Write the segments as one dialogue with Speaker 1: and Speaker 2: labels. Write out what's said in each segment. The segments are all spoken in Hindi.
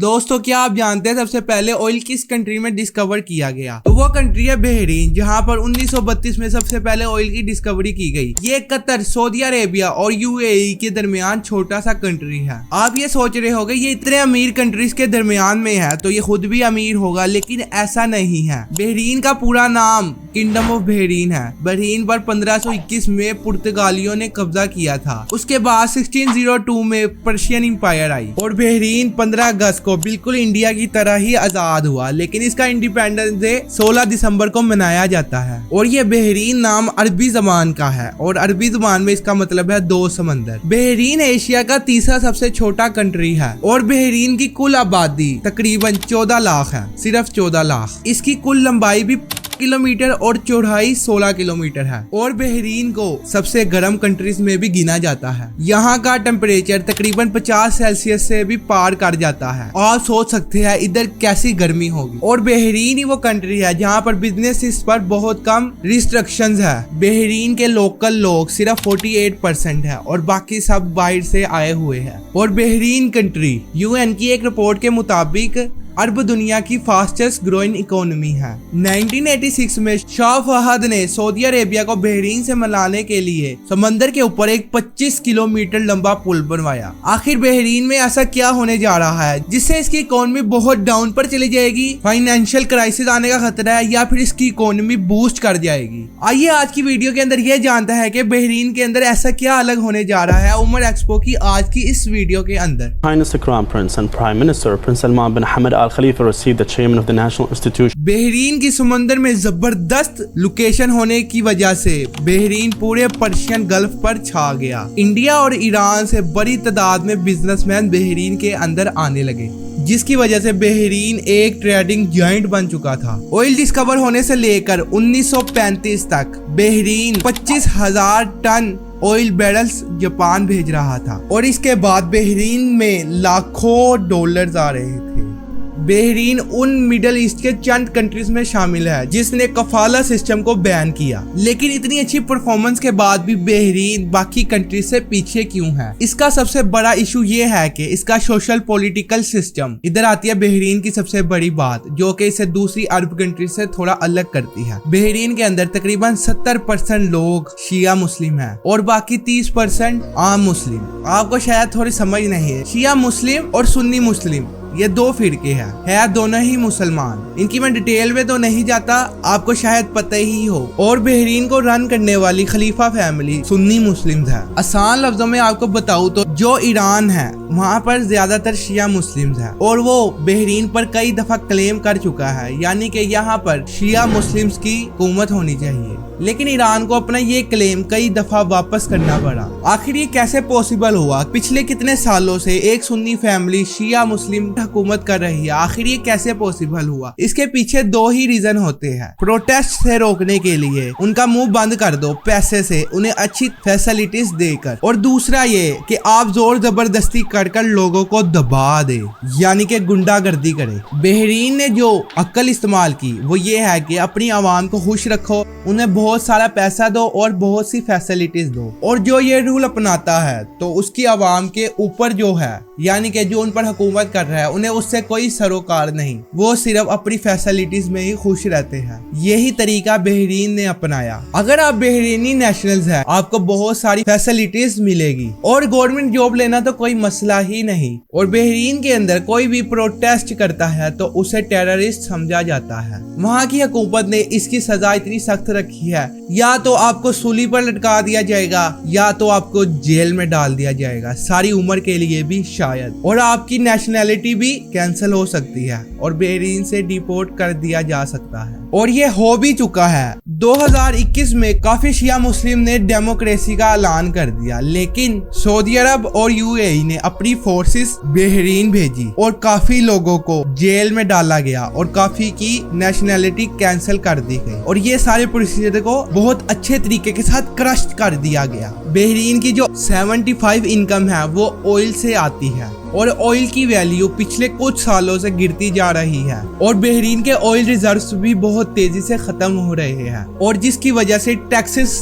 Speaker 1: दोस्तों क्या आप जानते हैं सबसे पहले ऑयल किस कंट्री में डिस्कवर किया गया? तो वो कंट्री है बहरीन, जहां पर 1932 में सबसे पहले ऑयल की डिस्कवरी की गई। ये कतर, सऊदी अरेबिया और यूएई के दरमियान छोटा सा कंट्री है। आप ये सोच रहे होंगे ये इतने अमीर कंट्रीज के दरमियान में है तो ये खुद भी अमीर होगा, लेकिन ऐसा नहीं है। बहरीन का पूरा नाम किंगडम ऑफ बहरीन है। बहरीन पर 1521 में पुर्तगालियों ने कब्जा किया था। उसके बाद 1602 में पर्शियन इंपायर आई और बहरीन 15 अगस्त को बिल्कुल इंडिया की तरह ही आजाद हुआ, लेकिन इसका इंडिपेंडेंस डे 16 दिसंबर को मनाया जाता है। और ये बहरीन नाम अरबी जबान का है और अरबी जबान में इसका मतलब है दो समंदर। बहरीन एशिया का तीसरा सबसे छोटा कंट्री है और बहरीन की कुल आबादी तकरीबन 14 लाख है, सिर्फ 14 लाख। इसकी कुल लंबाई भी किलोमीटर और चौड़ाई 16 किलोमीटर है और बहरीन को सबसे गर्म कंट्रीज में भी गिना जाता है। यहाँ का टेम्परेचर तकरीबन 50 सेल्सियस से भी पार कर जाता है। आप सोच सकते हैं इधर कैसी गर्मी होगी। और बहरीन ही वो कंट्री है जहाँ पर बिजनेस पर बहुत कम रिस्ट्रिक्शंस है। बहरीन के लोकल लोग सिर्फ 48% है और बाकी सब बाहर से आए हुए हैं। और बहरीन कंट्री यूएन की एक रिपोर्ट के मुताबिक अरब दुनिया की फास्टेस्ट ग्रोइंग इकोनॉमी है। 1986 में शाह फहद ने सऊदी अरेबिया को बहरीन से मिलाने के लिए समंदर के ऊपर एक 25 किलोमीटर लंबा पुल बनवाया। आखिर बहरीन में ऐसा क्या होने जा रहा है जिससे इसकी इकोनॉमी बहुत डाउन पर चली जाएगी? फाइनेंशियल क्राइसिस आने का खतरा है या फिर इसकी इकोनॉमी बूस्ट कर जाएगी? आइए आज की वीडियो के अंदर ये जानता है कि बहरीन के अंदर ऐसा क्या अलग होने जा रहा है उमर एक्सपो की आज की इस वीडियो के अंदर।
Speaker 2: Highness the Crown Prince and Prime Minister Prince Salman bin Hamad Al Khalifa received the chairman of the national institution.
Speaker 1: Bahrain की समंदर में जबरदस्त लोकेशन होने की वजह से बहरीन पूरे पर्शियन गल्फ पर छा गया। इंडिया और ईरान से बड़ी तादाद में बिजनेसमैन बहरीन के अंदर आने लगे, जिसकी वजह से बहरीन एक ट्रेडिंग जॉइंट बन चुका था। ऑयल डिस्कवर होने से लेकर 1935 तक Bahrain 25,000 ton oil barrels Japan भेज रहा था और इसके बाद बहरीन में लाखों डॉलर्स आ रहे थे। बहरीन उन मिडल ईस्ट के चंद कंट्रीज में शामिल है जिसने कफाला सिस्टम को बैन किया, लेकिन इतनी अच्छी परफॉर्मेंस के बाद भी बहरीन बाकी कंट्रीज से पीछे क्यों है? इसका सबसे बड़ा इशू ये है कि इसका सोशल पॉलिटिकल सिस्टम। इधर आती है बहरीन की सबसे बड़ी बात जो कि इसे दूसरी अरब कंट्री से थोड़ा अलग करती है। बहरीन के अंदर तकरीबन 70% लोग शिया मुस्लिम है और बाकी 30% आम मुस्लिम। आपको शायद थोड़ी समझ नहीं है, शिया मुस्लिम और सुन्नी मुस्लिम ये दो फिरके है दोनों ही मुसलमान। इनकी मैं डिटेल में तो नहीं जाता, आपको शायद पता ही हो। और बहरीन को रन करने वाली खलीफा फैमिली सुन्नी मुस्लिम है। आसान लफ्जों में आपको बताऊं तो जो ईरान है वहाँ पर ज्यादातर शिया मुस्लिम है और वो बहरीन पर कई दफा क्लेम कर चुका है, यानी कि यहाँ पर शिया मुस्लिम्स की हुकूमत होनी चाहिए, लेकिन ईरान को अपना ये क्लेम कई दफा वापस करना पड़ा। आखिर ये कैसे पॉसिबल हुआ? पिछले कितने सालों से एक सुन्नी फैमिली शिया मुस्लिम हुकूमत कर रही है, आखिर ये कैसे पॉसिबल हुआ? इसके पीछे दो ही रीजन होते हैं। प्रोटेस्ट से रोकने के लिए उनका मुंह बंद कर दो पैसे से, उन्हें अच्छी फैसिलिटीज देकर, और दूसरा ये कि आप जोर जबरदस्ती कर लोगों को दबा दे, यानी कि गुंडागर्दी करे। बहरीन ने जो अक्ल इस्तेमाल की वो ये है कि अपनी आवाम को खुश रखो, उन्हें बहुत सारा पैसा दो और बहुत सी फैसिलिटीज दो, और जो ये रूल अपनाता है तो उसकी आवाम के ऊपर जो है, यानी कि जो उन पर हुकूमत कर रहा है, उन्हें उससे कोई सरोकार नहीं, वो सिर्फ अपनी फैसिलिटीज में ही खुश रहते हैं। यही तरीका बहरीन ने अपनाया। अगर आप बहरीनी नेशनल्स हैं आपको बहुत सारी फैसिलिटीज मिलेगी और गवर्नमेंट जॉब लेना तो कोई मसला ही नहीं। और बहरीन के अंदर कोई भी प्रोटेस्ट करता है तो उसे टेररिस्ट समझा जाता है। वहाँ की हुकूमत ने इसकी सजा इतनी सख्त रखी है, या तो आपको सूली पर लटका दिया जाएगा या तो आपको जेल में डाल दिया जाएगा सारी उम्र के लिए भी शायद, और आपकी नेशनैलिटी भी कैंसिल हो सकती है और बहरीन से डिपोर्ट कर दिया जा सकता है। और ये हो भी चुका है। 2021 में काफी शिया मुस्लिम ने डेमोक्रेसी का ऐलान कर दिया, लेकिन सऊदी अरब और यूएई ने अपनी फोर्सेस बहरीन भेजी और काफी लोगों को जेल में डाला गया और काफी की नेशनैलिटी कैंसिल कर दी गई और ये सारे प्रोसीजर को बहुत अच्छे तरीके के साथ क्रश कर दिया गया। बहरीन की जो 75 इनकम है वो ऑयल से आती है और ऑयल की वैल्यू पिछले कुछ सालों से गिरती जा रही है और बहरीन के ऑयल रिजर्व्स भी बहुत तेजी से खत्म हो रहे हैं और जिसकी वजह से टैक्सेस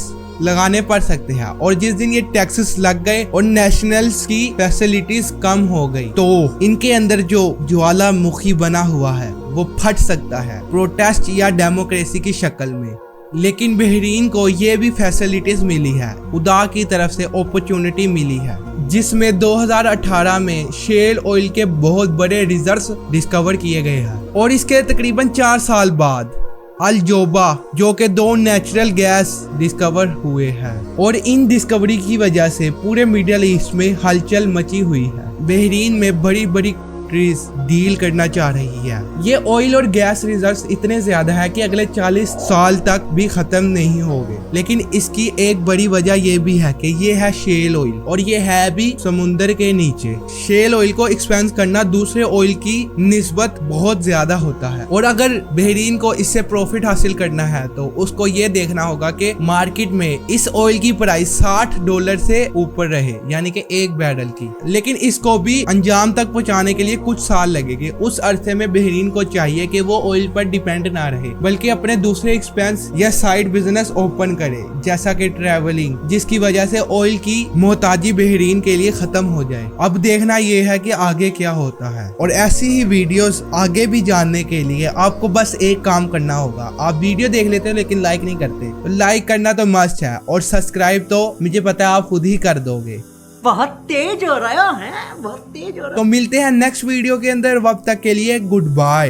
Speaker 1: लगाने पड़ सकते हैं, और जिस दिन ये टैक्सेस लग गए और नेशनल्स की फैसिलिटीज कम हो गई तो इनके अंदर जो ज्वालामुखी बना हुआ है वो फट सकता है, प्रोटेस्ट या डेमोक्रेसी की शक्ल में। लेकिन बहरीन को ये भी फैसिलिटीज मिली है, खुदा की तरफ से अपॉर्चुनिटी मिली है, जिसमें 2018 में शेल ऑयल के बहुत बड़े रिजर्व्स डिस्कवर किए गए हैं। और इसके तकरीबन 4 साल बाद अल जोबा जो के 2 नेचुरल गैस डिस्कवर हुए हैं, और इन डिस्कवरी की वजह से पूरे मिडिल ईस्ट में हलचल मची हुई है। बहरीन में बड़ी बड़ी डील करना चाह रही है। ये ऑयल और गैस रिजर्व्स इतने ज्यादा है कि अगले 40 साल तक भी खत्म नहीं होंगे। लेकिन इसकी एक बड़ी वजह ये भी है कि ये है शेल ऑयल, और ये है भी समुंदर के नीचे। शेल ऑयल को एक्सपेंस करना दूसरे ऑयल की निस्बत बहुत ज्यादा होता है, और अगर बहरीन को इससे प्रॉफिट हासिल करना है तो उसको ये देखना होगा कि मार्केट में इस ऑयल की प्राइस $60 से ऊपर रहे, यानी कि 1 बैरल की। लेकिन इसको भी अंजाम तक पहुंचाने के लिए कुछ साल लगेंगे। उस अरसे में बहरीन को चाहिए कि वो ऑयल पर डिपेंड ना रहे, बल्कि अपने दूसरे एक्सपेंस या साइड बिजनेस ओपन करे, जैसा कि ट्रैवलिंग, जिसकी वजह से ऑयल की मोहताजी बहरीन के लिए खत्म हो जाए। अब देखना ये है कि आगे क्या होता है, और ऐसी ही वीडियोस आगे भी जानने के लिए आपको बस एक काम करना होगा। आप वीडियो देख लेते हो लेकिन लाइक नहीं करते, तो लाइक करना तो मस्ट है, और सब्सक्राइब तो मुझे पता है आप खुद ही कर दोगे।
Speaker 3: बहुत तेज हो रहा है, बहुत तेज हो रहा है।
Speaker 1: तो मिलते हैं नेक्स्ट वीडियो के अंदर, वक्त तक के लिए गुड बाय।